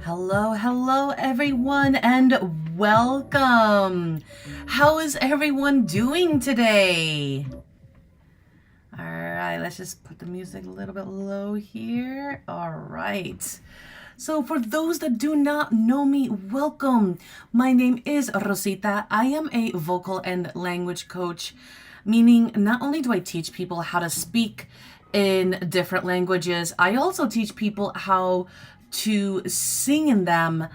Hello everyone, and welcome. How is everyone doing today? All right, let's just put the music a little bit low here. All right. So, for those that do not know me, welcome. My name is Rosita. I am a vocal and language coach, meaning not only do I teach people how to speak in different languages, I also teach people how to sing in them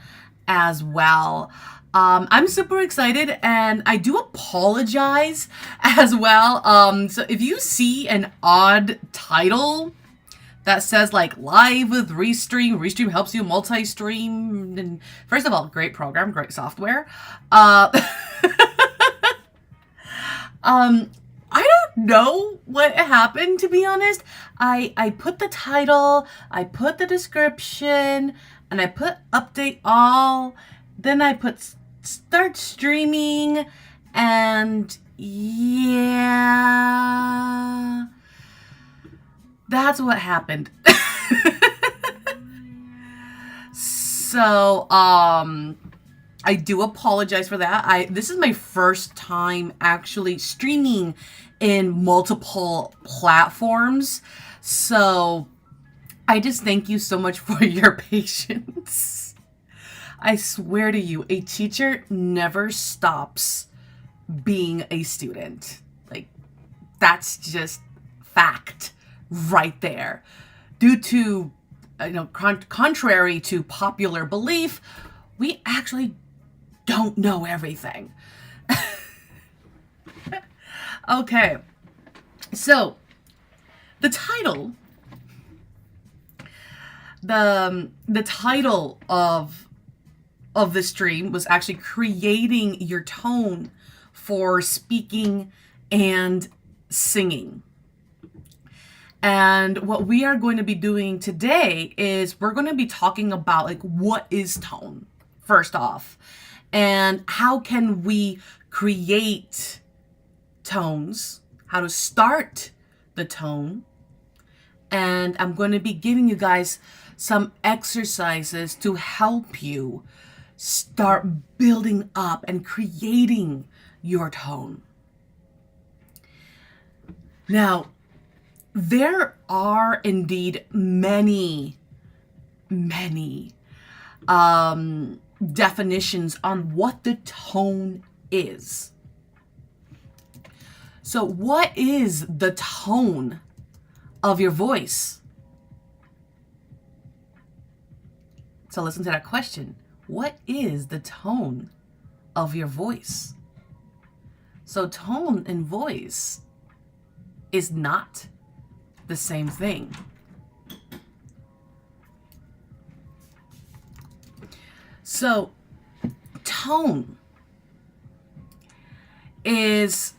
as well. I'm super excited, and I do apologize as well. So if you see an odd title that says like live with Restream helps you multi-stream, and first of all, great program, great software. Uh, I don't know what happened, to be honest. I put the title, I put the description, and I put update all. Then I put start streaming, and yeah, that's what happened. So, I do apologize for that. This is my first time actually streaming in multiple platforms. So, I just thank you so much for your patience. I swear to you, a teacher never stops being a student. Like, that's just fact right there. Due to, contrary to popular belief, we actually don't know everything. Okay, so the title, the title of the stream was actually creating your tone for speaking and singing. And what we are going to be doing today is we're going to be talking about like what is tone first off, and how can we create tones, how to start the tone. And I'm going to be giving you guys some exercises to help you start building up and creating your tone. Now, there are indeed many definitions on what the tone is. So, what is the tone of your voice? So, listen to that question. What is the tone of your voice? So, tone and voice is not the same thing. So, tone is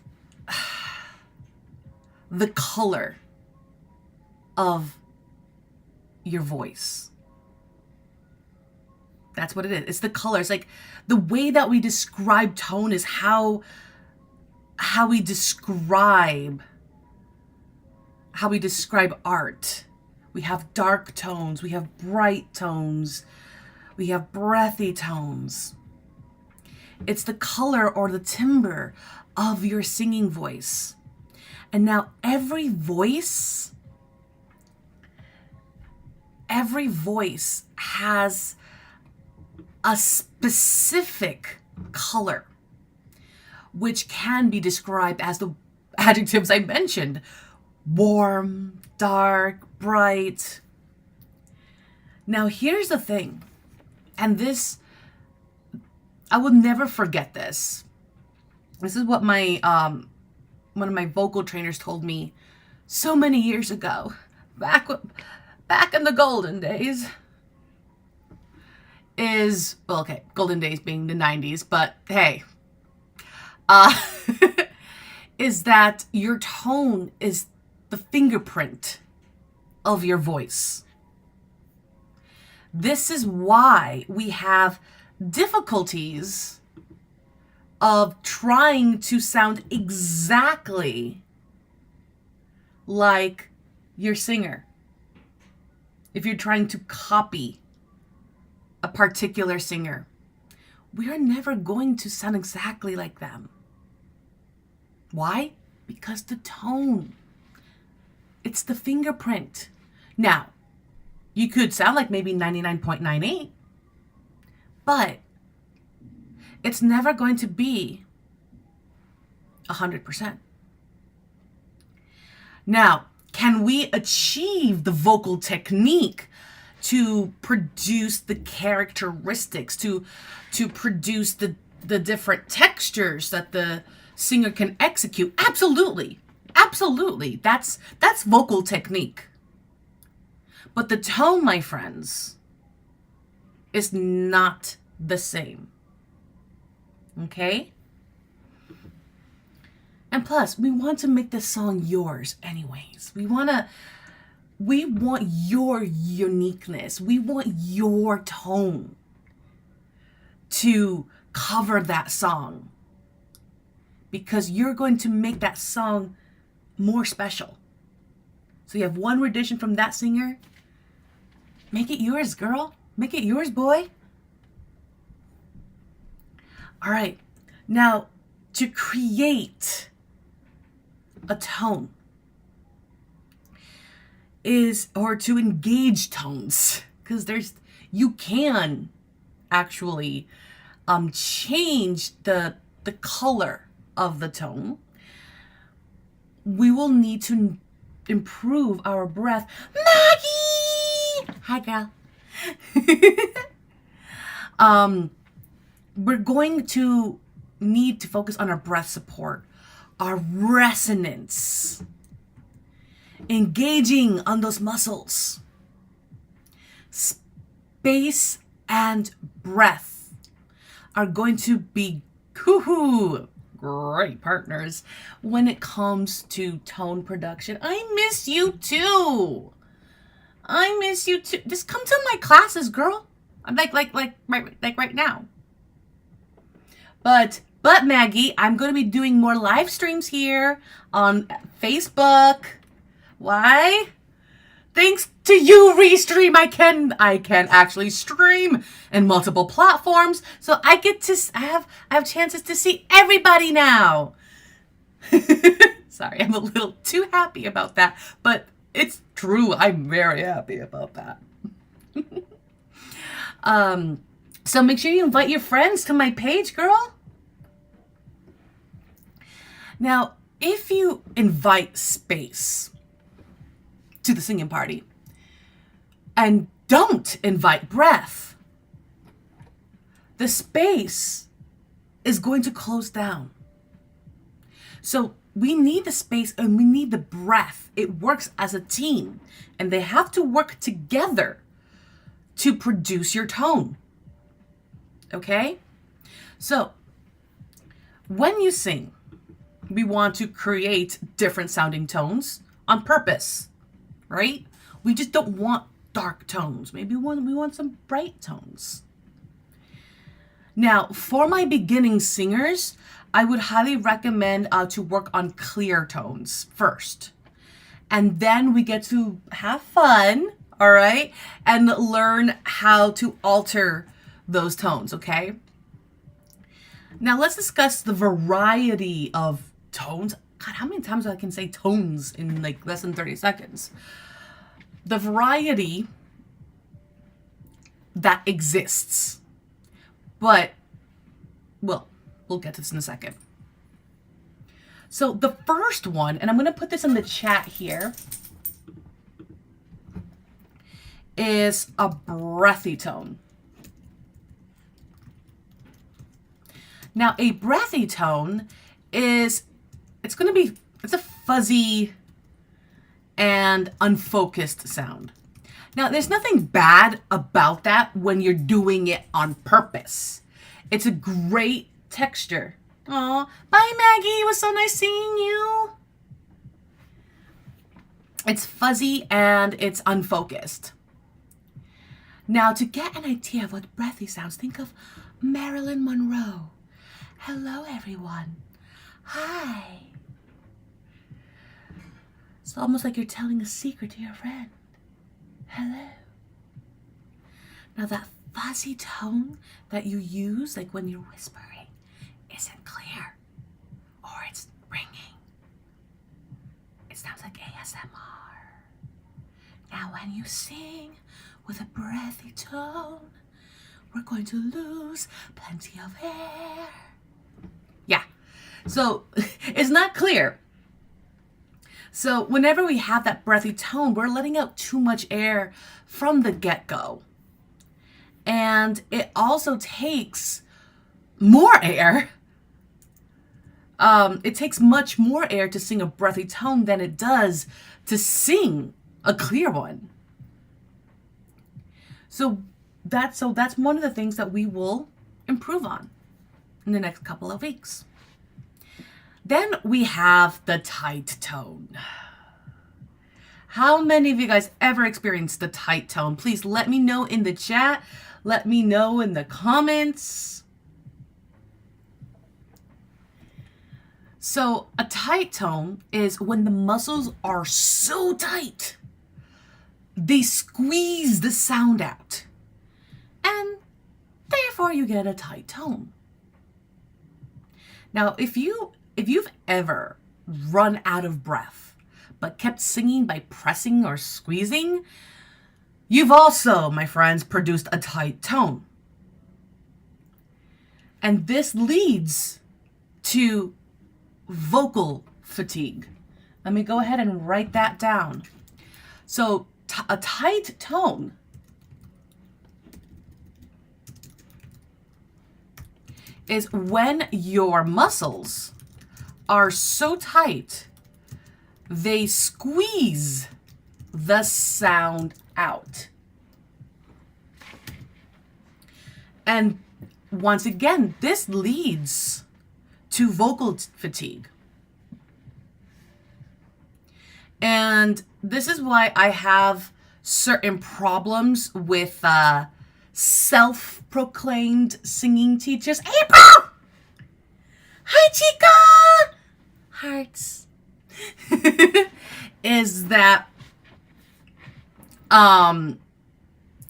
the color of your voice. That's what it is. It's the color. It's like the way that we describe tone is how we describe art. We have dark tones, we have bright tones, we have breathy tones. It's the color or the timbre of your singing voice. And now every voice has a specific color, which can be described as the adjectives I mentioned: warm, dark, bright. Now, here's the thing, and this, I will never forget this. This is what my one of my vocal trainers told me so many years ago, back in the golden days. Golden days being the 90s, but hey, is that your tone is the fingerprint of your voice. This is why we have difficulties of trying to sound exactly like your singer. If you're trying to copy a particular singer, we are never going to sound exactly like them. Why? Because the tone. It's the fingerprint. Now, you could sound like maybe 99.98, but it's never going to be 100%. Now, can we achieve the vocal technique to produce the characteristics, to produce the different textures that the singer can execute? Absolutely. Absolutely. That's vocal technique. But the tone, my friends, is not the same. Okay? And plus, we want to make this song yours anyways. We want your uniqueness. We want your tone to cover that song, because you're going to make that song more special. So you have one rendition from that singer. Make it yours, girl. Make it yours, boy. All right. Now, to create a tone or to engage tones, because you can actually change the color of the tone. We will need to improve our breath. Maggie! Hi, girl. We're going to need to focus on our breath support, our resonance, engaging on those muscles. Space and breath are going to be great partners when it comes to tone production. I miss you too. Just come to my classes, girl. I'm like right now. But Maggie, I'm going to be doing more live streams here on Facebook. Why? Thanks to you, Restream, I can actually stream in multiple platforms, so I have chances to see everybody now. Sorry, I'm a little too happy about that, but it's true. I'm very happy about that. So make sure you invite your friends to my page, girl. Now, if you invite space to the singing party and don't invite breath, the space is going to close down. So we need the space and we need the breath. It works as a team, and they have to work together to produce your tone. Okay? So when you sing, we want to create different sounding tones on purpose, right? We just don't want dark tones. Maybe we want some bright tones. Now, for my beginning singers, I would highly recommend to work on clear tones first. And then we get to have fun, all right? And learn how to alter those tones, okay? Now let's discuss the variety of tones. God, how many times I can say tones in like less than 30 seconds? The variety that exists. But, well, we'll get to this in a second. So the first one, and I'm going to put this in the chat here, is a breathy tone. Now, a breathy tone it's a fuzzy and unfocused sound. Now, there's nothing bad about that when you're doing it on purpose. It's a great texture. Aw, bye Maggie, it was so nice seeing you. It's fuzzy and it's unfocused. Now, to get an idea of what breathy sounds, think of Marilyn Monroe. Hello, everyone. Hi. It's almost like you're telling a secret to your friend. Hello. Now, that fuzzy tone that you use, like when you're whispering, isn't clear or it's ringing. It sounds like ASMR. Now when you sing with a breathy tone, we're going to lose plenty of air. Yeah, so it's not clear. So whenever we have that breathy tone, we're letting out too much air from the get-go. And it also takes more air. It takes much more air to sing a breathy tone than it does to sing a clear one. So that's one of the things that we will improve on in the next couple of weeks. Then we have the tight tone. How many of you guys ever experienced the tight tone? Please let me know in the chat. Let me know in the comments. So a tight tone is when the muscles are so tight, they squeeze the sound out. And therefore you get a tight tone. Now, if you've ever run out of breath, but kept singing by pressing or squeezing, you've also, my friends, produced a tight tone. And this leads to vocal fatigue. Let me go ahead and write that down. So a tight tone is when your muscles are so tight, they squeeze the sound out. And once again, this leads to vocal fatigue. And this is why I have certain problems with self-proclaimed singing teachers. April! Hi, Chica! Hearts. Is that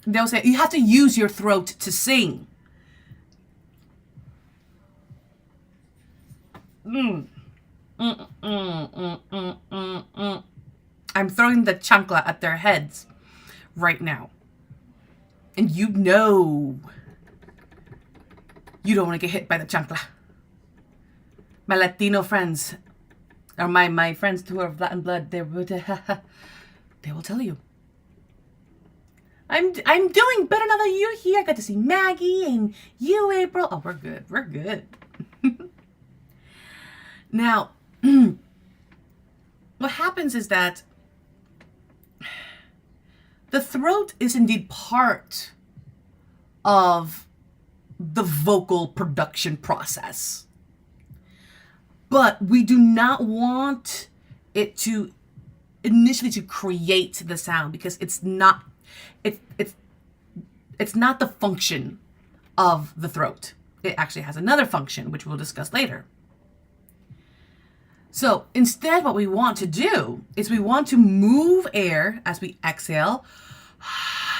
they'll say you have to use your throat to sing. I'm throwing the chancla at their heads right now. And you know you don't want to get hit by the chancla. My Latino friends, or my friends who are of Latin blood, they will tell you. I'm doing better now that you're here. I got to see Maggie and you, April. Oh, we're good. We're good. Now, what happens is that the throat is indeed part of the vocal production process. But we do not want it to initially to create the sound, because it's not not the function of the throat. It actually has another function, which we'll discuss later. So instead, what we want to do is we want to move air as we exhale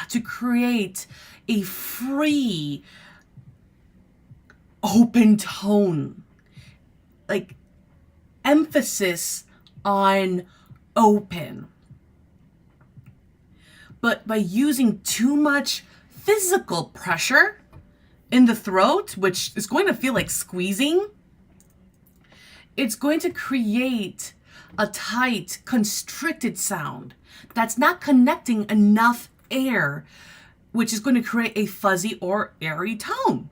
to create a free, open tone. Like emphasis on open. But by using too much physical pressure in the throat, which is going to feel like squeezing, it's going to create a tight, constricted sound that's not connecting enough air, which is going to create a fuzzy or airy tone.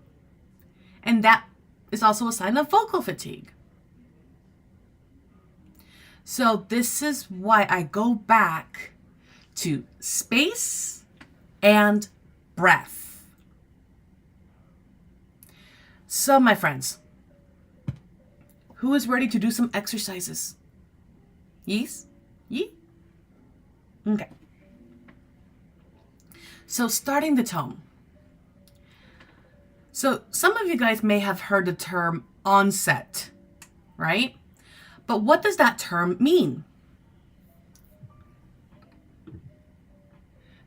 And that is also a sign of vocal fatigue. So this is why I go back to space and breath. So, my friends, who is ready to do some exercises? Yes? Ye? Okay. So, starting the tone. So, some of you guys may have heard the term onset, right? But what does that term mean?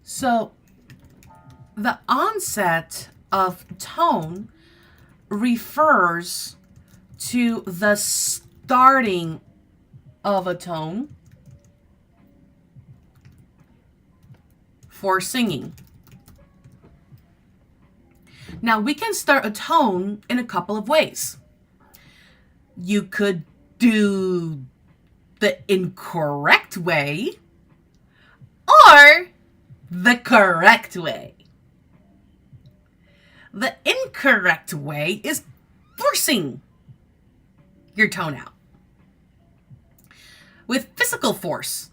So, The onset of tone refers to the starting of a tone for singing. Now, we can start a tone in a couple of ways. You could do the incorrect way or the correct way. The incorrect way is forcing your tone out with physical force.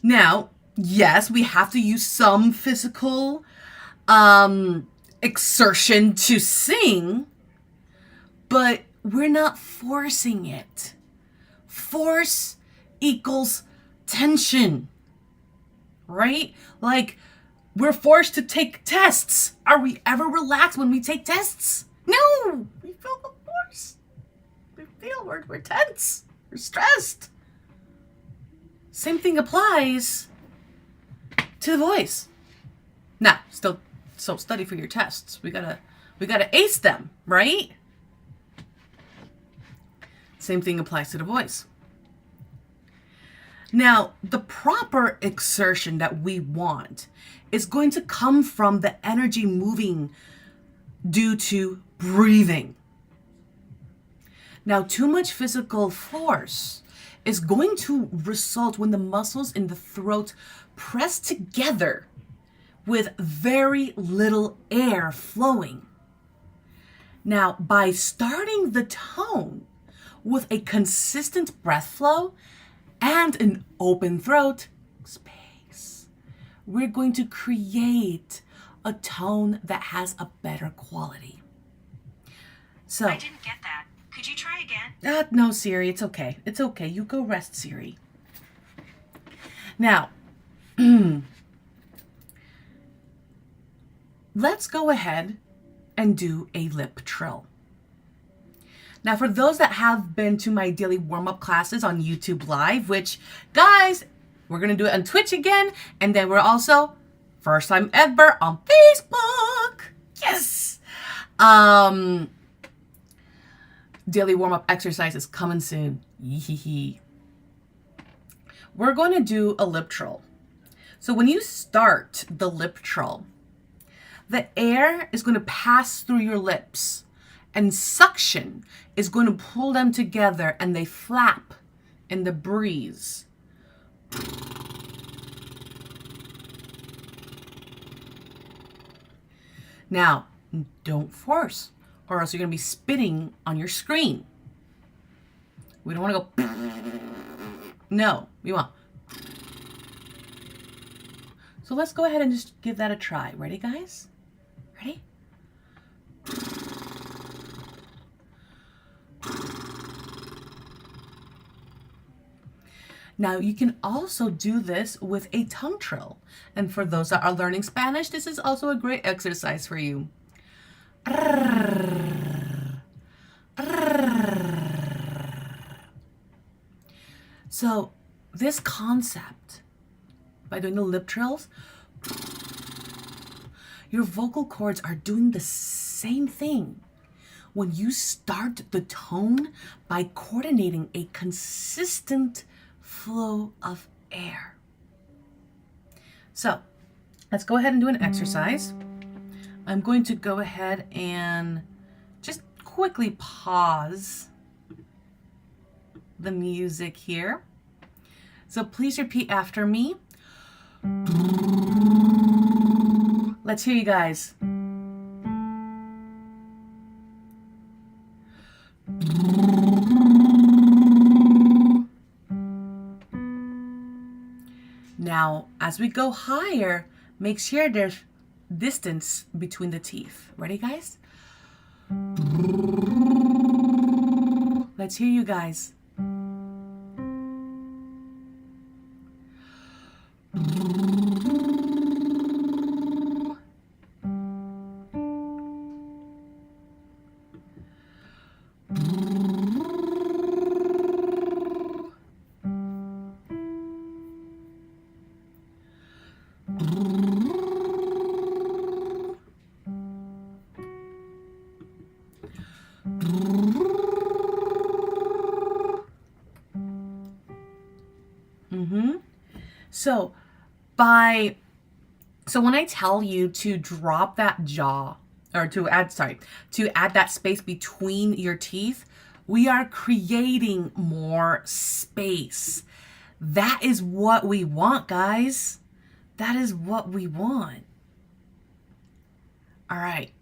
Now, yes, we have to use some physical exertion to sing, but we're not forcing it. Force equals tension, right? Like, we're forced to take tests. Are we ever relaxed when we take tests? No, we feel the force. We feel we're tense. We're stressed. Same thing applies to the voice. Now, still study for your tests. We gotta ace them, right? Same thing applies to the voice. Now, the proper exertion that we want is going to come from the energy moving due to breathing. Now, too much physical force is going to result when the muscles in the throat press together with very little air flowing. Now, by starting the tone with a consistent breath flow and an open throat space, we're going to create a tone that has a better quality. So, I didn't get that. Could you try again? No, Siri, it's okay. It's okay. You go rest, Siri. Now, let's go ahead and do a lip trill. Now, for those that have been to my daily warm-up classes on YouTube Live, which, guys, we're going to do it on Twitch again, and then we're also, first time ever, on Facebook. Yes! Daily warm-up exercises coming soon. Yee-hee-hee. We're going to do a lip trill. So when you start the lip trill, the air is going to pass through your lips, and suction is going to pull them together, and they flap in the breeze. Now, don't force, or else you're going to be spitting on your screen. We don't want to go. No, we want. So let's go ahead and just give that a try. Ready, guys? Ready? Now, you can also do this with a tongue trill. And for those that are learning Spanish, this is also a great exercise for you. So, this concept, by doing the lip trills, your vocal cords are doing the same thing when you start the tone by coordinating a consistent flow of air. So, let's go ahead and do an exercise. I'm going to go ahead and just quickly pause the music here. So please repeat after me. Let's hear you guys. Now, as we go higher, make sure there's distance between the teeth. Ready, guys? Let's hear you guys. So when I tell you to drop that jaw, or to add that space between your teeth, we are creating more space. That is what we want, guys. That is what we want. All right.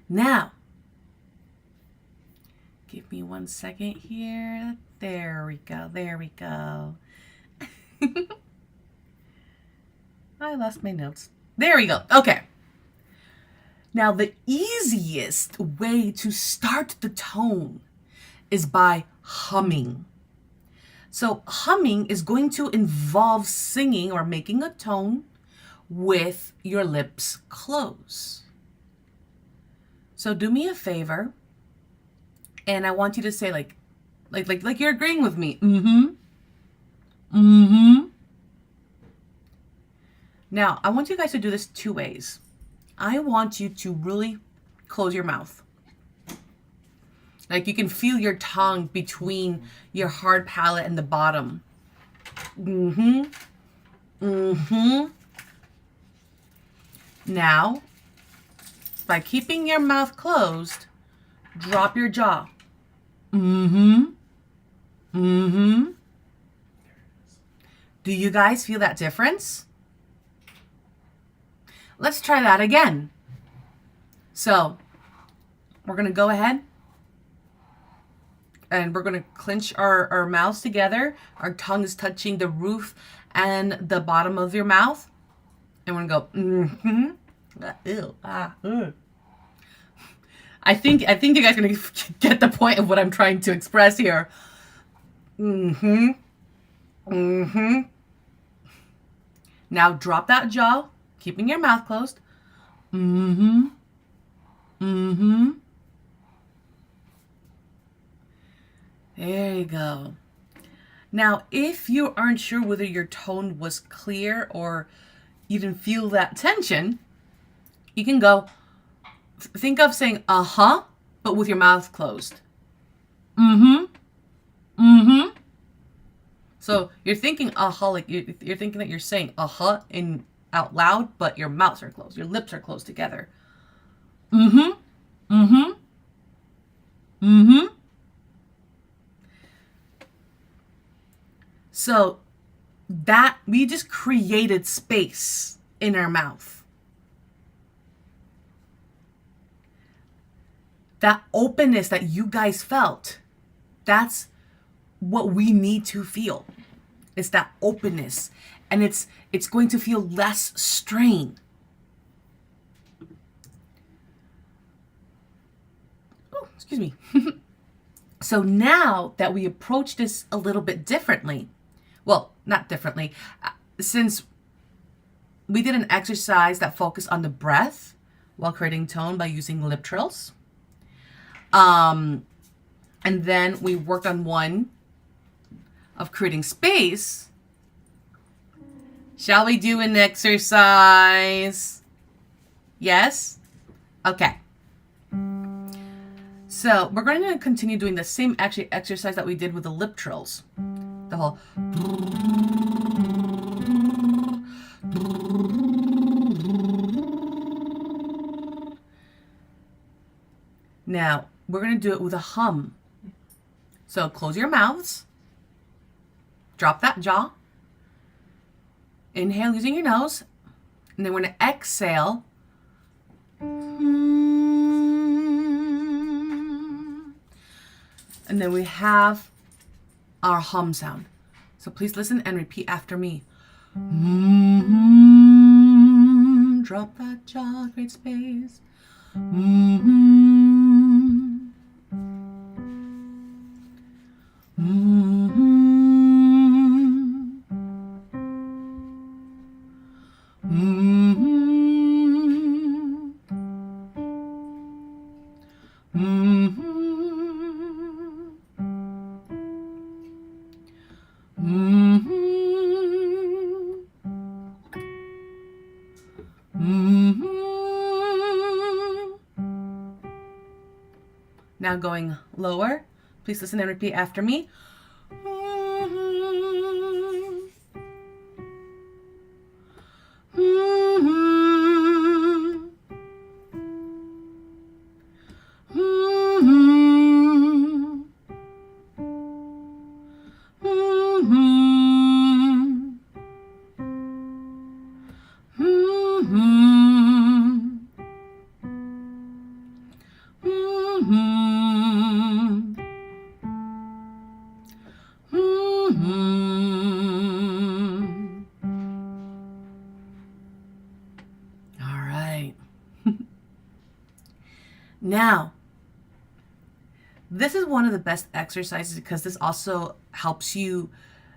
Now, give me 1 second here. There we go. There we go. I lost my notes. There we go. Okay. Now, the easiest way to start the tone is by humming. So humming is going to involve singing or making a tone with your lips closed. So do me a favor, and I want you to say like you're agreeing with me. Mm-hmm. Mm-hmm. Now, I want you guys to do this 2 ways. I want you to really close your mouth. Like you can feel your tongue between your hard palate and the bottom. Mm-hmm. Mm-hmm. Now, by keeping your mouth closed, drop your jaw. Mm-hmm. Mm-hmm. Do you guys feel that difference? Let's try that again. So, we're going to go ahead and we're going to clench our mouths together. Our tongue is touching the roof and the bottom of your mouth. And we're going to go, mm-hmm. Ew, I think you guys are going to get the point of what I'm trying to express here. Mm-hmm. Mm-hmm. Now drop that jaw, keeping your mouth closed. Mm-hmm. Mm-hmm. There you go. Now, if you aren't sure whether your tone was clear or you didn't feel that tension, you can go, think of saying uh-huh, but with your mouth closed. Mm-hmm. Mm-hmm. So you're thinking uh-huh, like you're thinking that you're saying uh-huh in out loud, but your mouths are closed. Your lips are closed together. Mm-hmm. Mm-hmm. Mm-hmm. So that we just created space in our mouth. That openness that you guys felt, that's what we need to feel. It's that openness, and it's going to feel less strain. Oh, excuse me. So now that we approach this a little bit differently, well, not differently, since we did an exercise that focused on the breath while creating tone by using lip trills. And then we worked on one of creating space. Shall we do an exercise? Yes? Okay. So we're going to continue doing the same exercise that we did with the lip trills. The whole. Now, we're going to do it with a hum. So close your mouths. Drop that jaw. Inhale using your nose. And then we're going to exhale. And then we have our hum sound. So please listen and repeat after me. Drop that jaw, create space. Now going lower. Please listen and repeat after me. All right. Now, this is one of the best exercises because this also helps you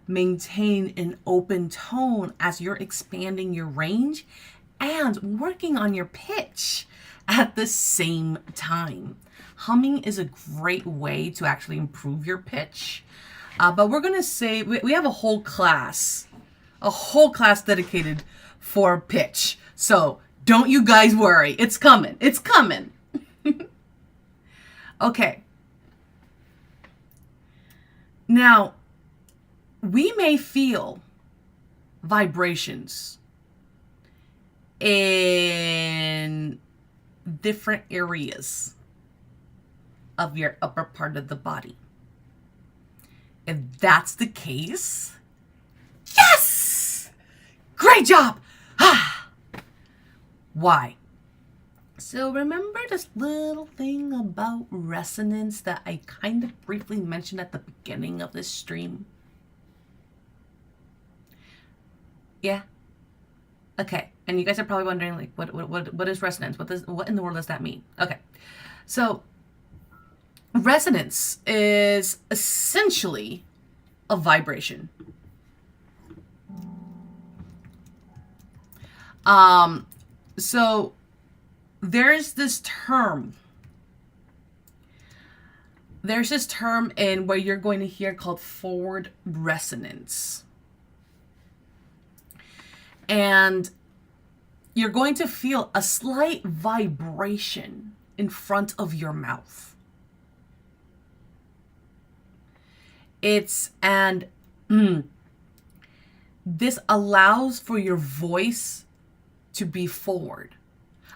maintain an open tone as you're expanding your range and working on your pitch at the same time. Humming is a great way to actually improve your pitch. But we're going to say we have a whole class dedicated for pitch. So don't you guys worry. It's coming. It's coming. Okay. Now, we may feel vibrations in different areas of your upper part of the body. If that's the case, yes! Great job! Why? So remember this little thing about resonance that I kind of briefly mentioned at the beginning of this stream? Yeah? Okay. And you guys are probably wondering, like, what is resonance? What in the world does that mean? Okay. So resonance is essentially a vibration. So there's this term in where you're going to hear called forward resonance. And you're going to feel a slight vibration in front of your mouth. This allows for your voice to be forward.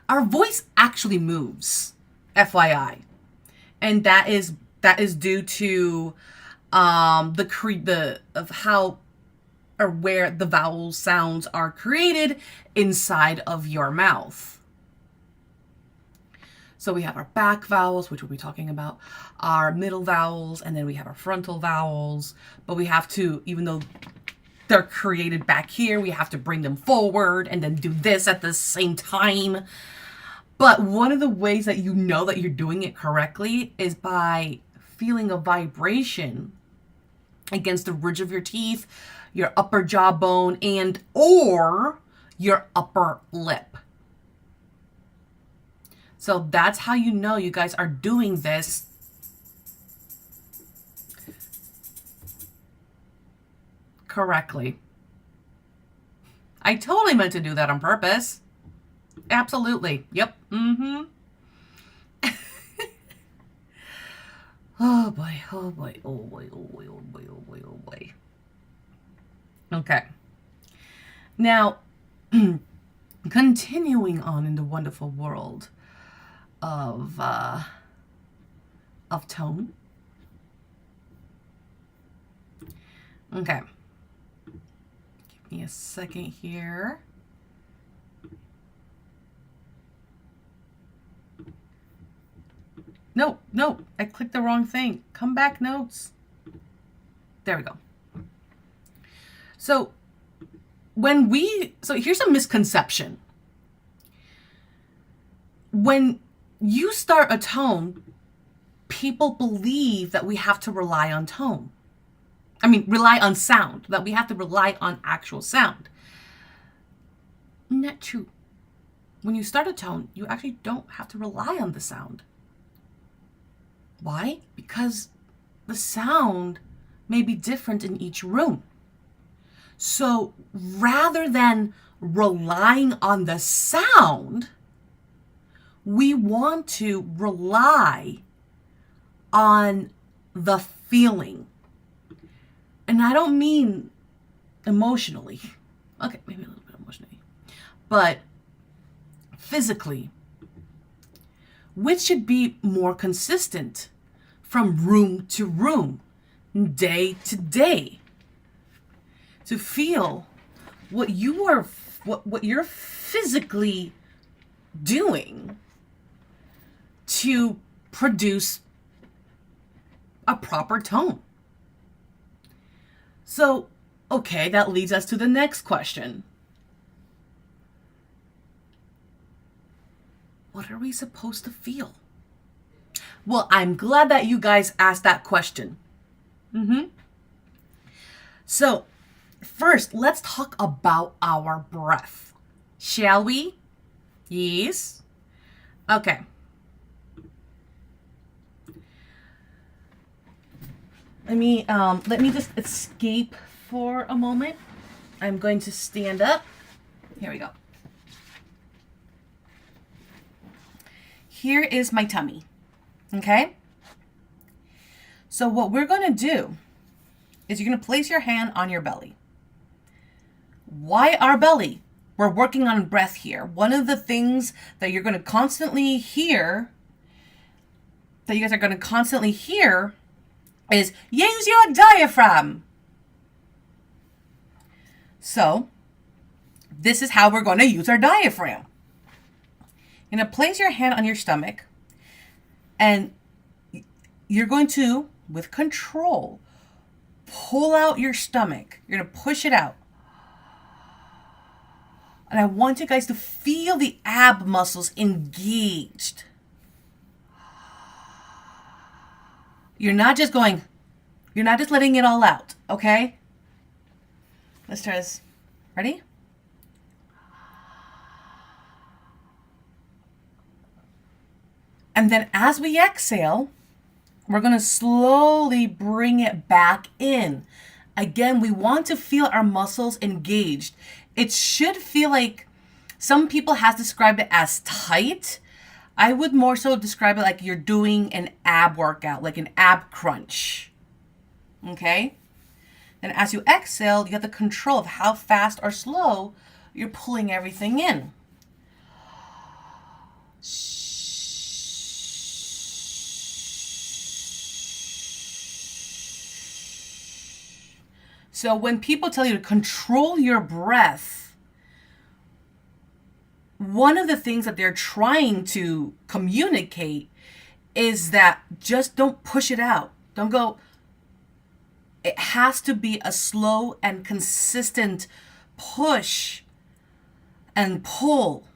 Our voice actually moves, FYI, and that is due to of how or where the vowel sounds are created inside of your mouth. So we have our back vowels, which we'll be talking about, our middle vowels, and then we have our frontal vowels. But we have to, even though they're created back here, we have to bring them forward and then do this at the same time. But one of the ways that you know that you're doing it correctly is by feeling a vibration against the ridge of your teeth, your upper jawbone, and or your upper lip. So that's how you know you guys are doing this correctly. I totally meant to do that on purpose. Absolutely. Yep. Mm-hmm. Oh boy, oh boy, oh boy, oh boy, oh boy, oh boy, oh boy. Okay. Now, continuing on in the wonderful world of tone. Okay. Give me a second here. No, I clicked the wrong thing. Come back, notes. There we go. So here's a misconception. When you start a tone, people believe that we have to rely on tone. Rely on sound, that we have to rely on actual sound. Not true. When you start a tone, you actually don't have to rely on the sound. Why? Because the sound may be different in each room. So rather than relying on the sound, we want to rely on the feeling. And I don't mean emotionally. Okay, maybe a little bit emotionally. but physically, which should be more consistent from room to room, day to day, to feel what you're physically doing to produce a proper tone. So, okay, that leads us to the next question. What are we supposed to feel? Well, I'm glad that you guys asked that question. So, first, let's talk about our breath. Shall we? Yes? Okay. Let me just escape for a moment. I'm going to stand up. Here we go. Here is my tummy. Okay? So what we're going to do is you're going to place your hand on your belly. Why our belly? We're working on breath here. One of the things that you're going to constantly hear, that you guys are going to constantly hear, is use your diaphragm. So this is how we're going to use our diaphragm. You're going to place your hand on your stomach, and you're going to, with control, pull out your stomach. You're going to push it out. And I want you guys to feel the ab muscles engaged. You're not just letting it all out, okay? Let's try this. Ready? And then as we exhale, we're going to slowly bring it back in. Again, we want to feel our muscles engaged. It should feel like, some people have described it as tight. I would more so describe it like you're doing an ab workout, like an ab crunch. Okay? Then as you exhale, you have the control of how fast or slow you're pulling everything in. So when people tell you to control your breath, one of the things that they're trying to communicate is that just don't push it out. Don't go. It has to be a slow and consistent push and pull.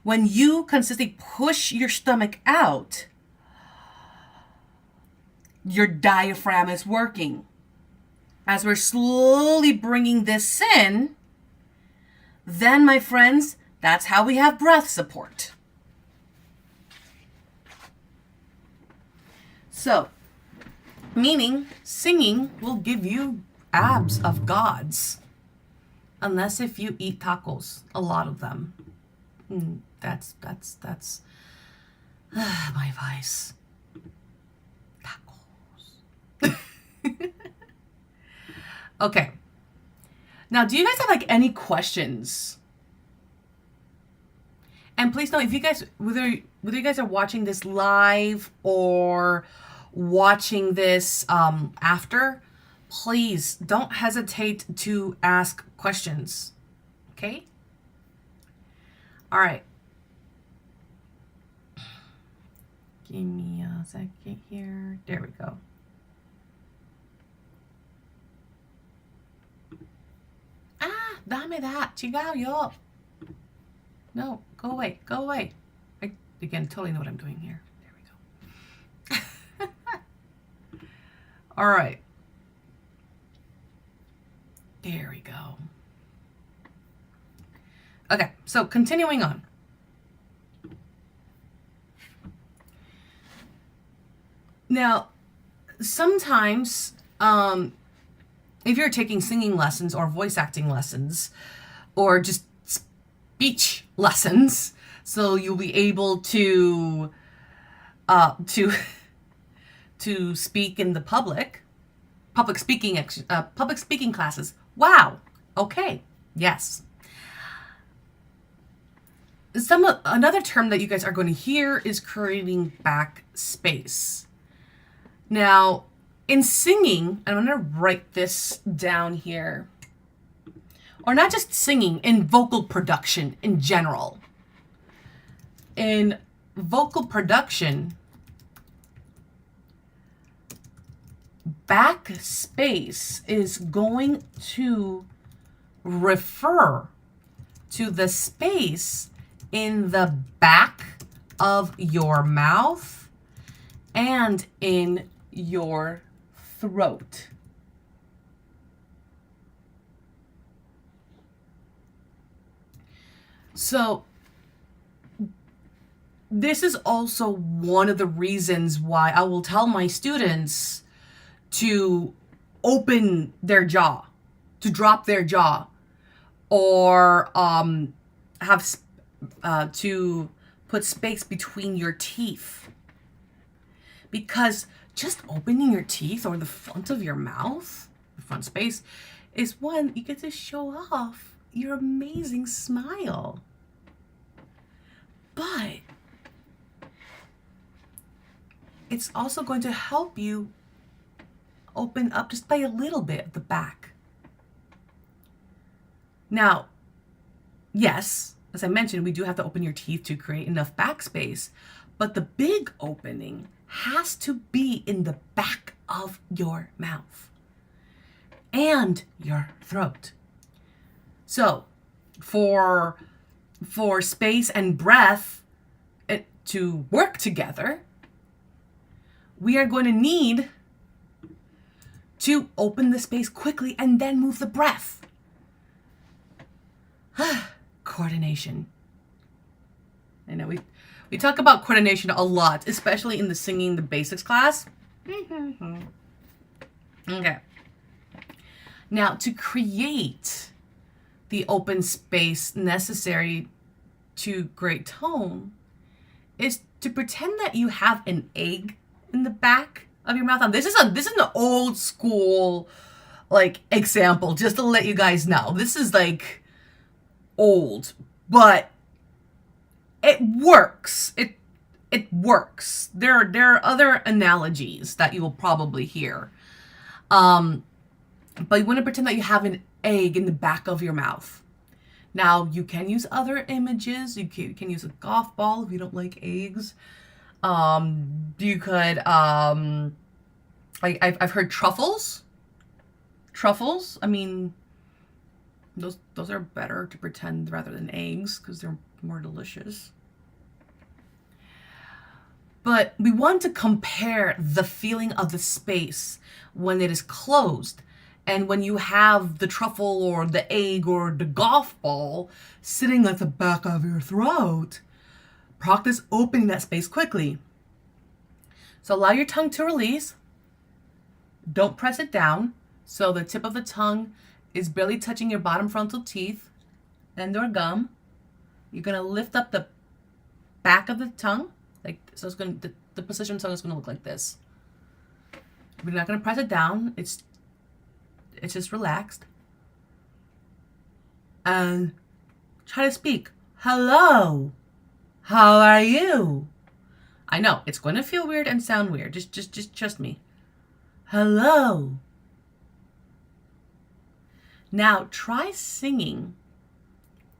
When you consistently push your stomach out, your diaphragm is working. As we're slowly bringing this in, then, my friends, that's how we have breath support. So, meaning singing will give you abs of gods. Unless if you eat tacos, a lot of them. That's my vice. Tacos. Okay. Now, do you guys have like any questions? And please know, if you guys, whether you guys are watching this live or watching this after, please don't hesitate to ask questions. Okay? All right. Give me a second here. There we go. Dame that. Chigao yo. No, go away. Go away. I, again, totally know what I'm doing here. There we go. All right. There we go. Okay, so continuing on. Now, sometimes, if you're taking singing lessons or voice acting lessons or just speech lessons, so you'll be able to speak in the public speaking, public speaking classes. Wow. Okay. Yes. Another term that you guys are going to hear is creating back space. Now, in singing, I'm going to write this down here, or not just singing, in vocal production in general. In vocal production, backspace is going to refer to the space in the back of your mouth and in your throat. So this is also one of the reasons why I will tell my students to open their jaw, to drop their jaw, or have to put space between your teeth. Because just opening your teeth or the front of your mouth, the front space, is one, you get to show off your amazing smile. But it's also going to help you open up just by a little bit of the back. Now, yes, as I mentioned, we do have to open your teeth to create enough backspace, but the big opening has to be in the back of your mouth and your throat. So for space and breath to work together, we are going to need to open the space quickly and then move the breath. Coordination. I know we talk about coordination a lot, especially in the singing the basics class. Okay. Now, to create the open space necessary to great tone is to pretend that you have an egg in the back of your mouth. Now, this is an old school like example, just to let you guys know. This is like old, but it works. It works. There are other analogies that you will probably hear. But you want to pretend that you have an egg in the back of your mouth. Now, you can use other images. You can use a golf ball if you don't like eggs. You could, I've heard truffles. Truffles, I mean, those are better to pretend rather than eggs because they're more delicious. But we want to compare the feeling of the space when it is closed and when you have the truffle or the egg or the golf ball sitting at the back of your throat. Practice opening that space quickly. So allow your tongue to release. Don't press it down. So the tip of the tongue is barely touching your bottom frontal teeth and or gum. You're going to lift up the back of the tongue. So it's going to, the position of the tongue is going to look like this. We're not going to press it down. It's just relaxed. And try to speak. Hello. How are you? I know it's going to feel weird and sound weird. Just trust me. Hello. Now try singing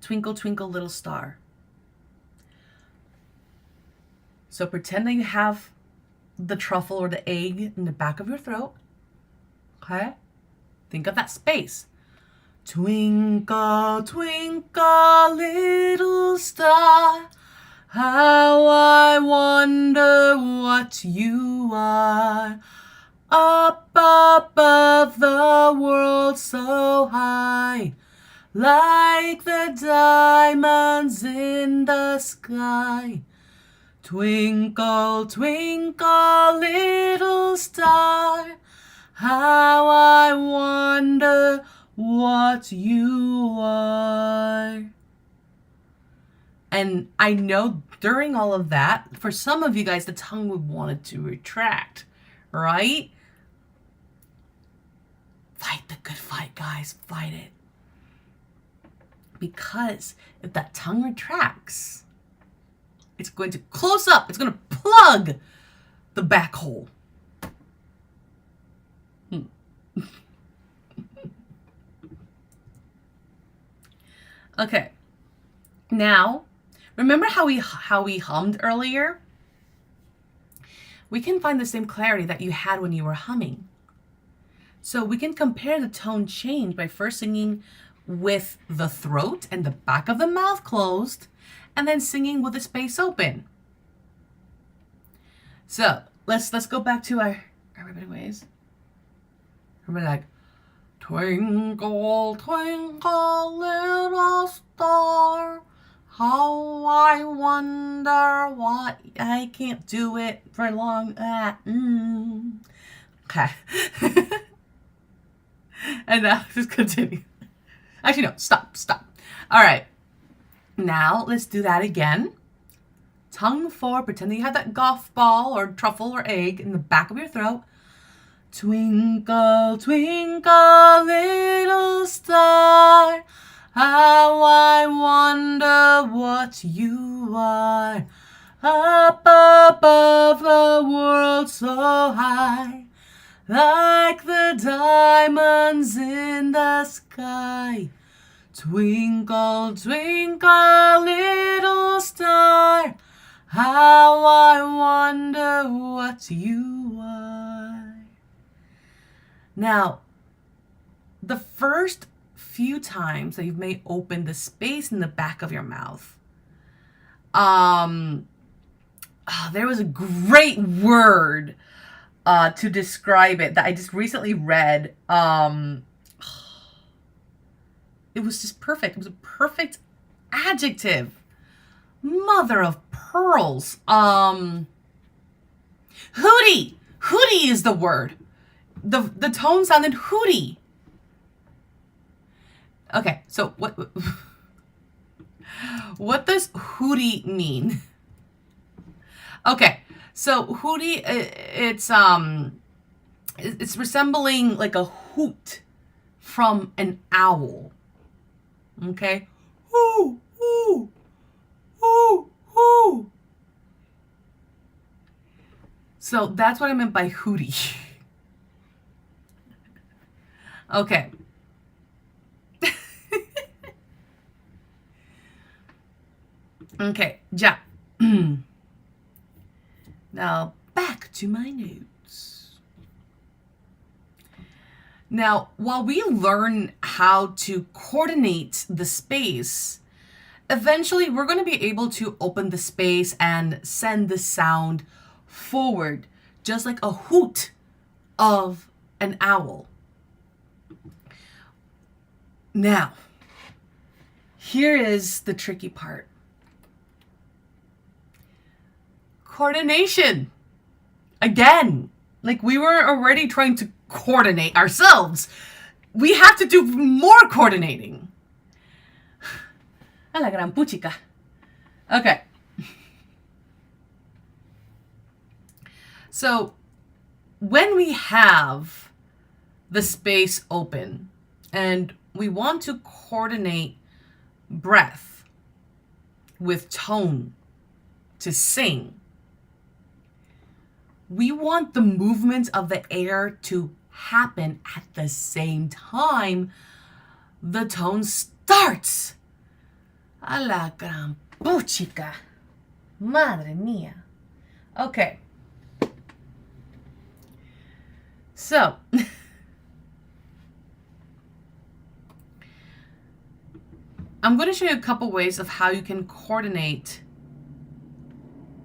Twinkle Twinkle Little Star. So pretend that you have the truffle or the egg in the back of your throat. Okay? Think of that space. Twinkle, twinkle, little star, how I wonder what you are. Up above the world so high, like the diamonds in the sky. Twinkle, twinkle, little star, how I wonder what you are. And I know during all of that, for some of you guys, the tongue would want it to retract, right? Fight the good fight, guys. Fight it. because if that tongue retracts, it's going to close up. It's going to plug the back hole. Okay. Now, remember how we hummed earlier? We can find the same clarity that you had when you were humming. So we can compare the tone change by first singing with the throat and the back of the mouth closed, and then singing with the space open. So let's go back to our ribbon ways. Remember, like, twinkle, twinkle, little star, how I wonder why. I can't do it for long. Okay. And now just continue. Actually, no, stop. All right. Now let's do that again. Tongue forward, pretend that you have that golf ball or truffle or egg in the back of your throat. Twinkle, twinkle, little star, how I wonder what you are. Up above the world so high, like the diamonds in the sky. Twinkle, twinkle, little star, how I wonder what you are. Now, the first few times that you may open the space in the back of your mouth, there was a great word to describe it that I just recently read. It was just perfect. It was a perfect adjective. Mother of pearls. Hooty. Hooty is the word. The tone sounded hooty. Okay, so what does hooty mean? Okay, so hooty, it's resembling like a hoot from an owl. Okay, hoo, hoo, hoo, hoo. So that's what I meant by hooty. Okay. Okay, ya. Now back to my notes. Now, while we learn how to coordinate the space, eventually we're going to be able to open the space and send the sound forward, just like a hoot of an owl. Now, here is the tricky part. Coordination. Again, like we were already trying to coordinate ourselves. We have to do more coordinating. A la gran puchica. Okay. So, when we have the space open and we want to coordinate breath with tone to sing, we want the movement of the air to happen at the same time the tone starts. A la gran puchica. Madre mía. Okay. So, I'm going to show you a couple ways of how you can coordinate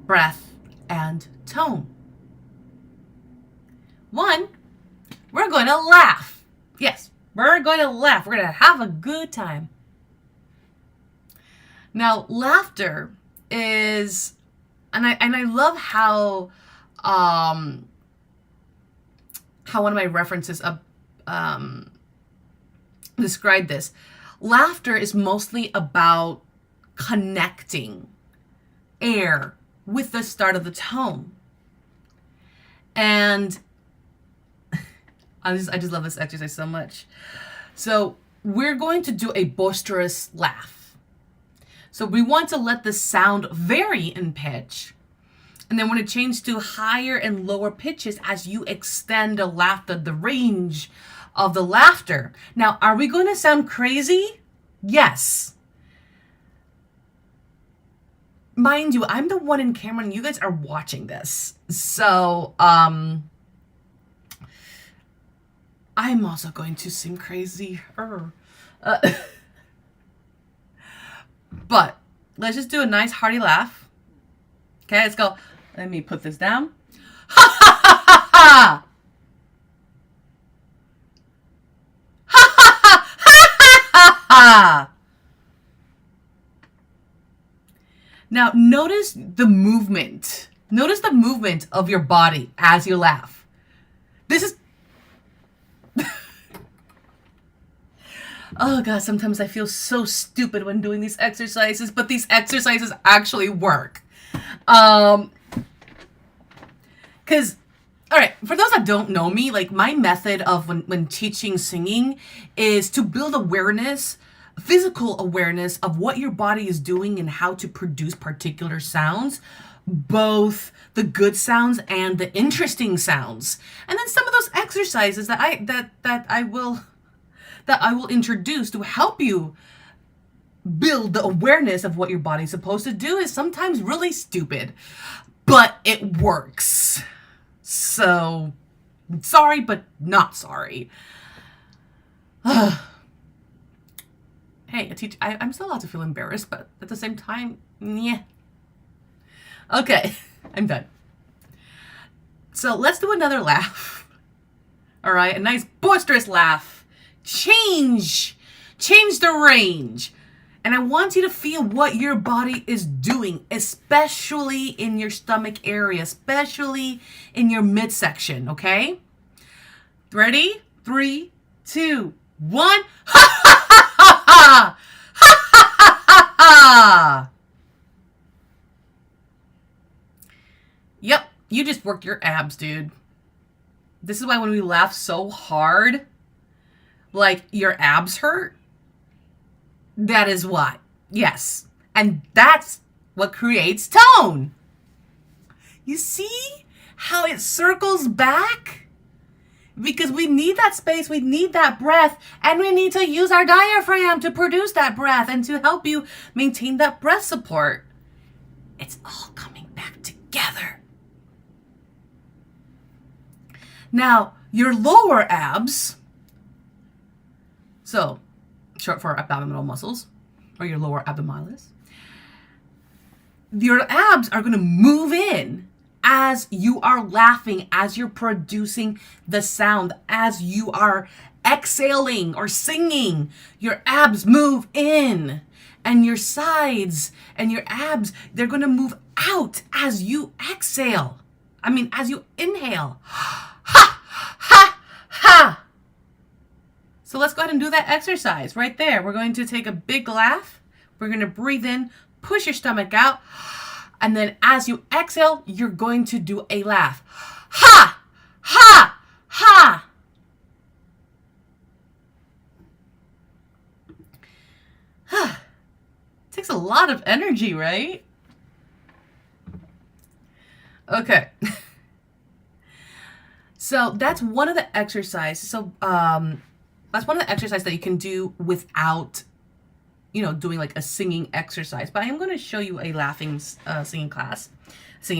breath and tone. One, we're going to laugh. Yes, we're going to laugh. We're going to have a good time. Now, laughter is, and I love how one of my references described this. Laughter is mostly about connecting air with the start of the tone. And I just love this exercise so much. So we're going to do a boisterous laugh. So we want to let the sound vary in pitch. And then when it changes to higher and lower pitches as you extend the range of the laughter. Now, are we going to sound crazy? Yes. Mind you, I'm the one in camera and you guys are watching this. So, I'm also going to sing crazy. But let's just do a nice hearty laugh. Okay, let's go. Let me put this down. Ha ha ha ha ha! Ha ha ha ha ha ha! Now, notice the movement. Notice the movement of your body as you laugh. This is... Oh, God, sometimes I feel so stupid when doing these exercises, but these exercises actually work. Because, all right, for those that don't know me, like, my method of when teaching singing is to build awareness, physical awareness of what your body is doing and how to produce particular sounds, both the good sounds and the interesting sounds. And then some of those exercises that I will introduce to help you build the awareness of what your body's supposed to do is sometimes really stupid, but it works. So, sorry, but not sorry. Hey, I'm still allowed to feel embarrassed, but at the same time, yeah. Okay, I'm done. So let's do another laugh. All right, a nice boisterous laugh. Change the range. And I want you to feel what your body is doing, especially in your stomach area, especially in your midsection, okay? Ready? 3, 2, 1. Ha ha ha ha ha! Ha ha ha ha ha! Yep, you just worked your abs, dude. This is why when we laugh so hard, like your abs hurt. That is why. Yes. And that's what creates tone. You see how it circles back? Because we need that space, we need that breath, and we need to use our diaphragm to produce that breath and to help you maintain that breath support. It's all coming back together. Now, your lower abs, so short for abdominal muscles, or your lower abdominis, your abs are going to move in as you are laughing, as you're producing the sound, as you are exhaling or singing. Your abs move in, and your sides and your abs, they're going to move out as you exhale. As you inhale. Ha, ha, ha. So let's go ahead and do that exercise right there. We're going to take a big laugh. We're going to breathe in, push your stomach out. And then as you exhale, you're going to do a laugh. Ha! Ha! Ha! Takes a lot of energy, right? Okay. So that's one of the exercises. That's one of the exercises that you can do without, doing like a singing exercise. But I am going to show you a laughing singing class, a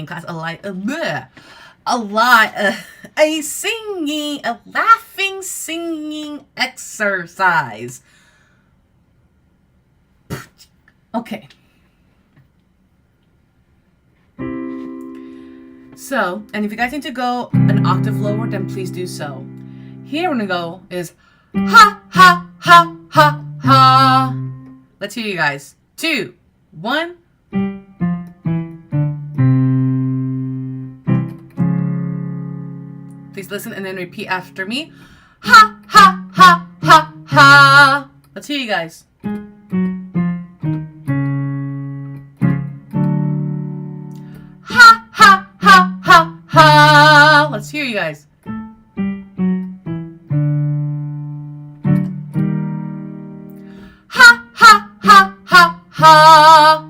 laughing singing exercise. Okay. So, and if you guys need to go an octave lower, then please do so. Here we're gonna go is ha ha ha ha ha. Let's hear you guys. 2, 1. Please listen and then repeat after me. Ha ha ha ha ha. Let's hear you guys. Ha ha ha ha ha. Let's hear you guys.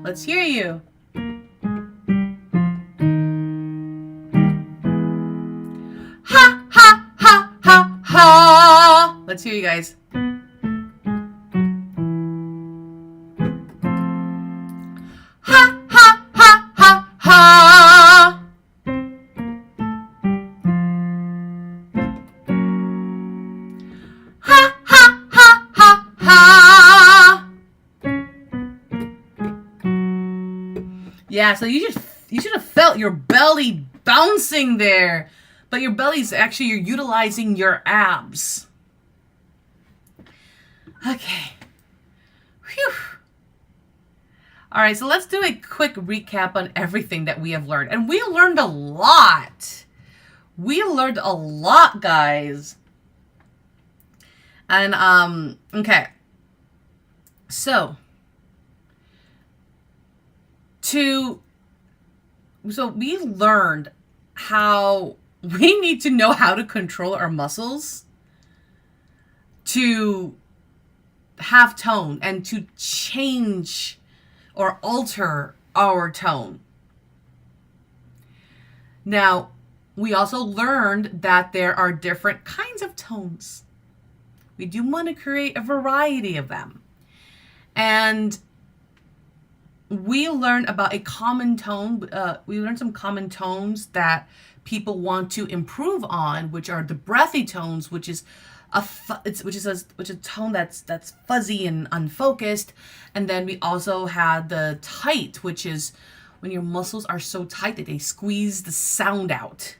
Let's hear you. Ha, ha, ha, ha, ha. Let's hear you guys. Ha, ha, ha, ha, ha. Ha, ha, ha, ha, ha. Yeah, so you should have felt your belly bouncing there. But your belly's actually, you're utilizing your abs. Okay. Whew. All right, so let's do a quick recap on everything that we have learned. And we learned a lot. We learned a lot, guys. And, okay. So we learned how we need to know how to control our muscles to have tone and to change or alter our tone. Now, we also learned that there are different kinds of tones. We do want to create a variety of them. And we learned about a common tone. We learned some common tones that people want to improve on, which are the breathy tones, which is a tone that's fuzzy and unfocused. And then we also had the tight, which is when your muscles are so tight that they squeeze the sound out.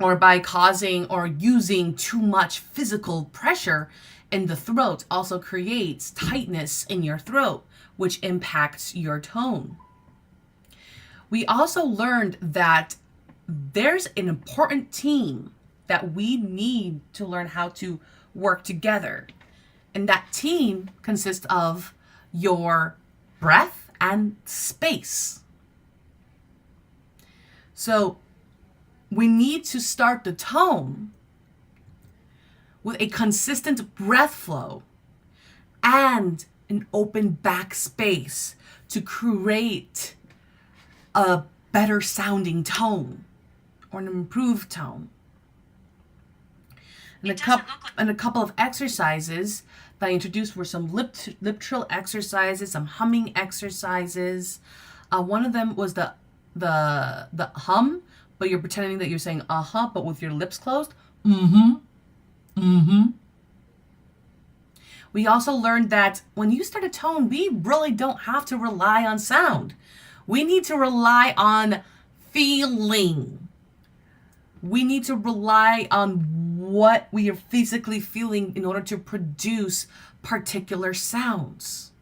Or by causing or using too much physical pressure in the throat also creates tightness in your throat, which impacts your tone. We also learned that there's an important team that we need to learn how to work together. And that team consists of your breath and space. So we need to start the tone with a consistent breath flow and an open back space to create a better sounding tone or an improved tone. And a couple of exercises that I introduced were some lip trill exercises, some humming exercises. One of them was the hum, but you're pretending that you're saying uh-huh, but with your lips closed. Mm-hmm. Mm-hmm. We also learned that when you start a tone, we really don't have to rely on sound. We need to rely on feeling. We need to rely on what we are physically feeling in order to produce particular sounds.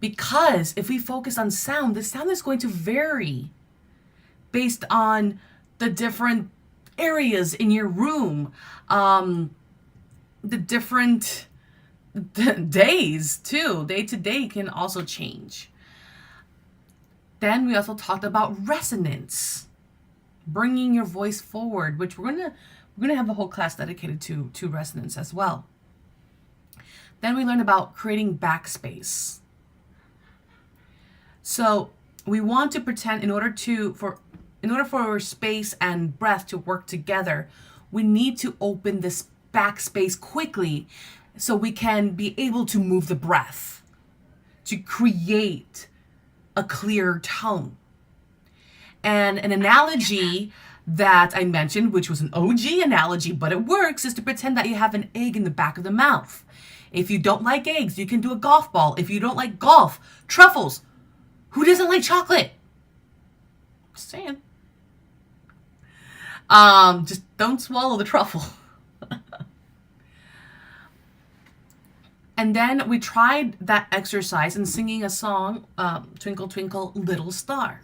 Because if we focus on sound, the sound is going to vary based on the different areas in your room, the different days too. Day to day can also change. Then we also talked about resonance, bringing your voice forward, which we're gonna have a whole class dedicated to resonance as well. Then we learned about creating backspace. So we want to pretend in order for space and breath to work together, we need to open this backspace quickly so we can be able to move the breath to create a clear tone. And an analogy that I mentioned, which was an OG analogy, but it works, is to pretend that you have an egg in the back of the mouth. If you don't like eggs, you can do a golf ball. If you don't like golf, truffles. Who doesn't like chocolate? Just saying. Just don't swallow the truffle. And then we tried that exercise in singing a song, Twinkle, Twinkle, Little Star.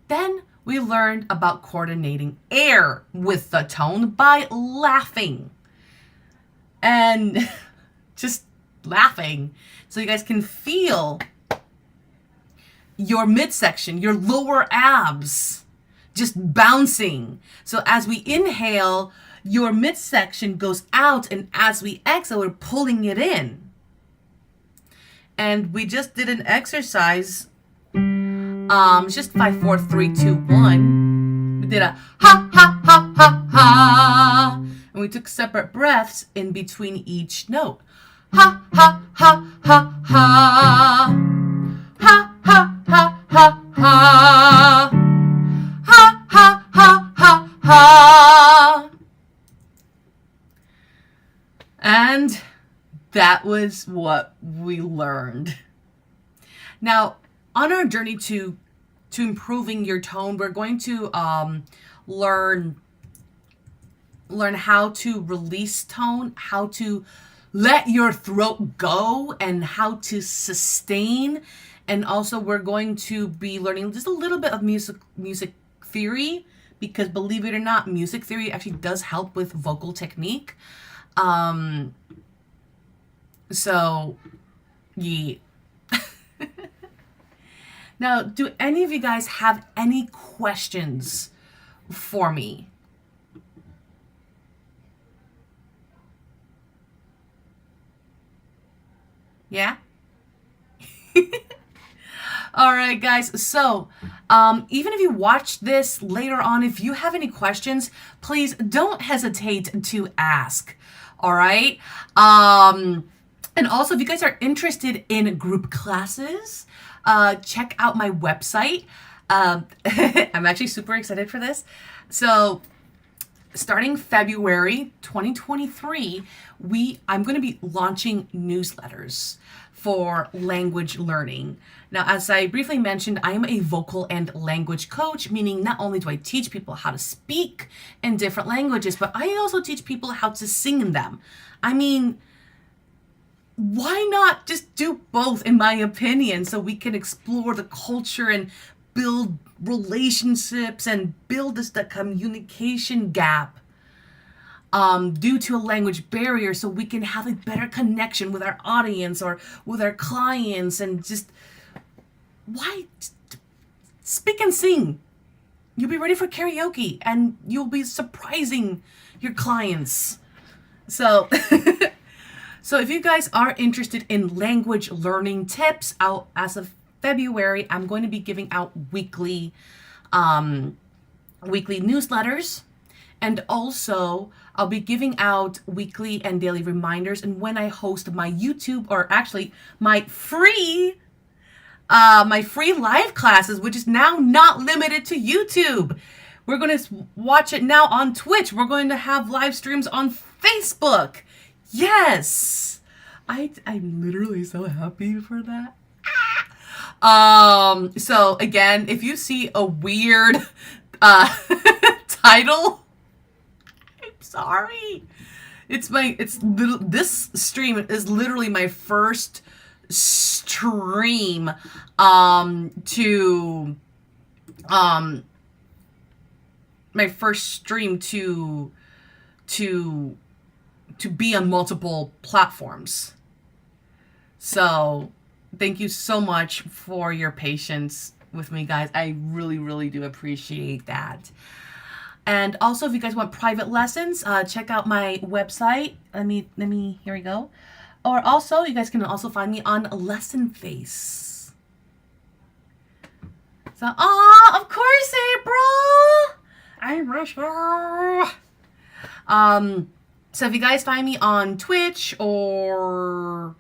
Then we learned about coordinating air with the tone by laughing. And just laughing. So you guys can feel your midsection, your lower abs just bouncing. So as we inhale, your midsection goes out, and as we exhale, we're pulling it in. And we just did an exercise. It's just 5, 4, 3, 2, 1. We did a ha ha ha ha ha, and we took separate breaths in between each note. Ha ha ha ha ha, ha ha ha ha ha, ha ha ha ha ha. And that was what we learned. Now, on our journey to improving your tone, we're going to learn how to release tone, how to let your throat go, and how to sustain. And also, we're going to be learning just a little bit of music theory, because believe it or not, music theory actually does help with vocal technique. So, yeah. Now, do any of you guys have any questions for me? Yeah? All right, guys. So, even if you watch this later on, if you have any questions, please don't hesitate to ask. All right? And also, if you guys are interested in group classes, check out my website. I'm actually super excited for this. So, starting February 2023, I'm going to be launching newsletters for language learning. Now, as I briefly mentioned, I am a vocal and language coach, meaning not only do I teach people how to speak in different languages, but I also teach people how to sing in them. I mean, why not just do both, in my opinion, so we can explore the culture and build relationships and build the communication gap due to a language barrier, so we can have a better connection with our audience or with our clients. And just why speak and sing? You'll be ready for karaoke and you'll be surprising your clients. So so if you guys are interested in language learning tips, as of February, I'm going to be giving out weekly newsletters, and also I'll be giving out weekly and daily reminders. And when I host my YouTube, or actually my free live classes, which is now not limited to YouTube. We're going to watch it now on Twitch. We're going to have live streams on Facebook. Yes. I'm literally so happy for that. So again, if you see a weird title, I'm sorry. This stream is literally my first stream to be on multiple platforms. So thank you so much for your patience with me, guys. I really, really do appreciate that. And also, if you guys want private lessons, check out my website. Let me, here we go. Or also, you guys can also find me on Lesson Face. So, of course, April! I wish you. So if you guys find me on Twitch or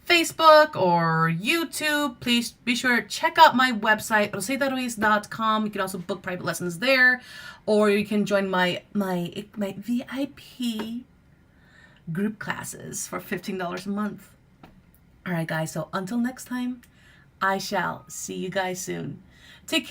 Facebook or YouTube, please be sure to check out my website, rositaruiz.com. You can also book private lessons there, or you can join my VIP group classes for $15 a month. All right, guys. So until next time, I shall see you guys soon. Take care.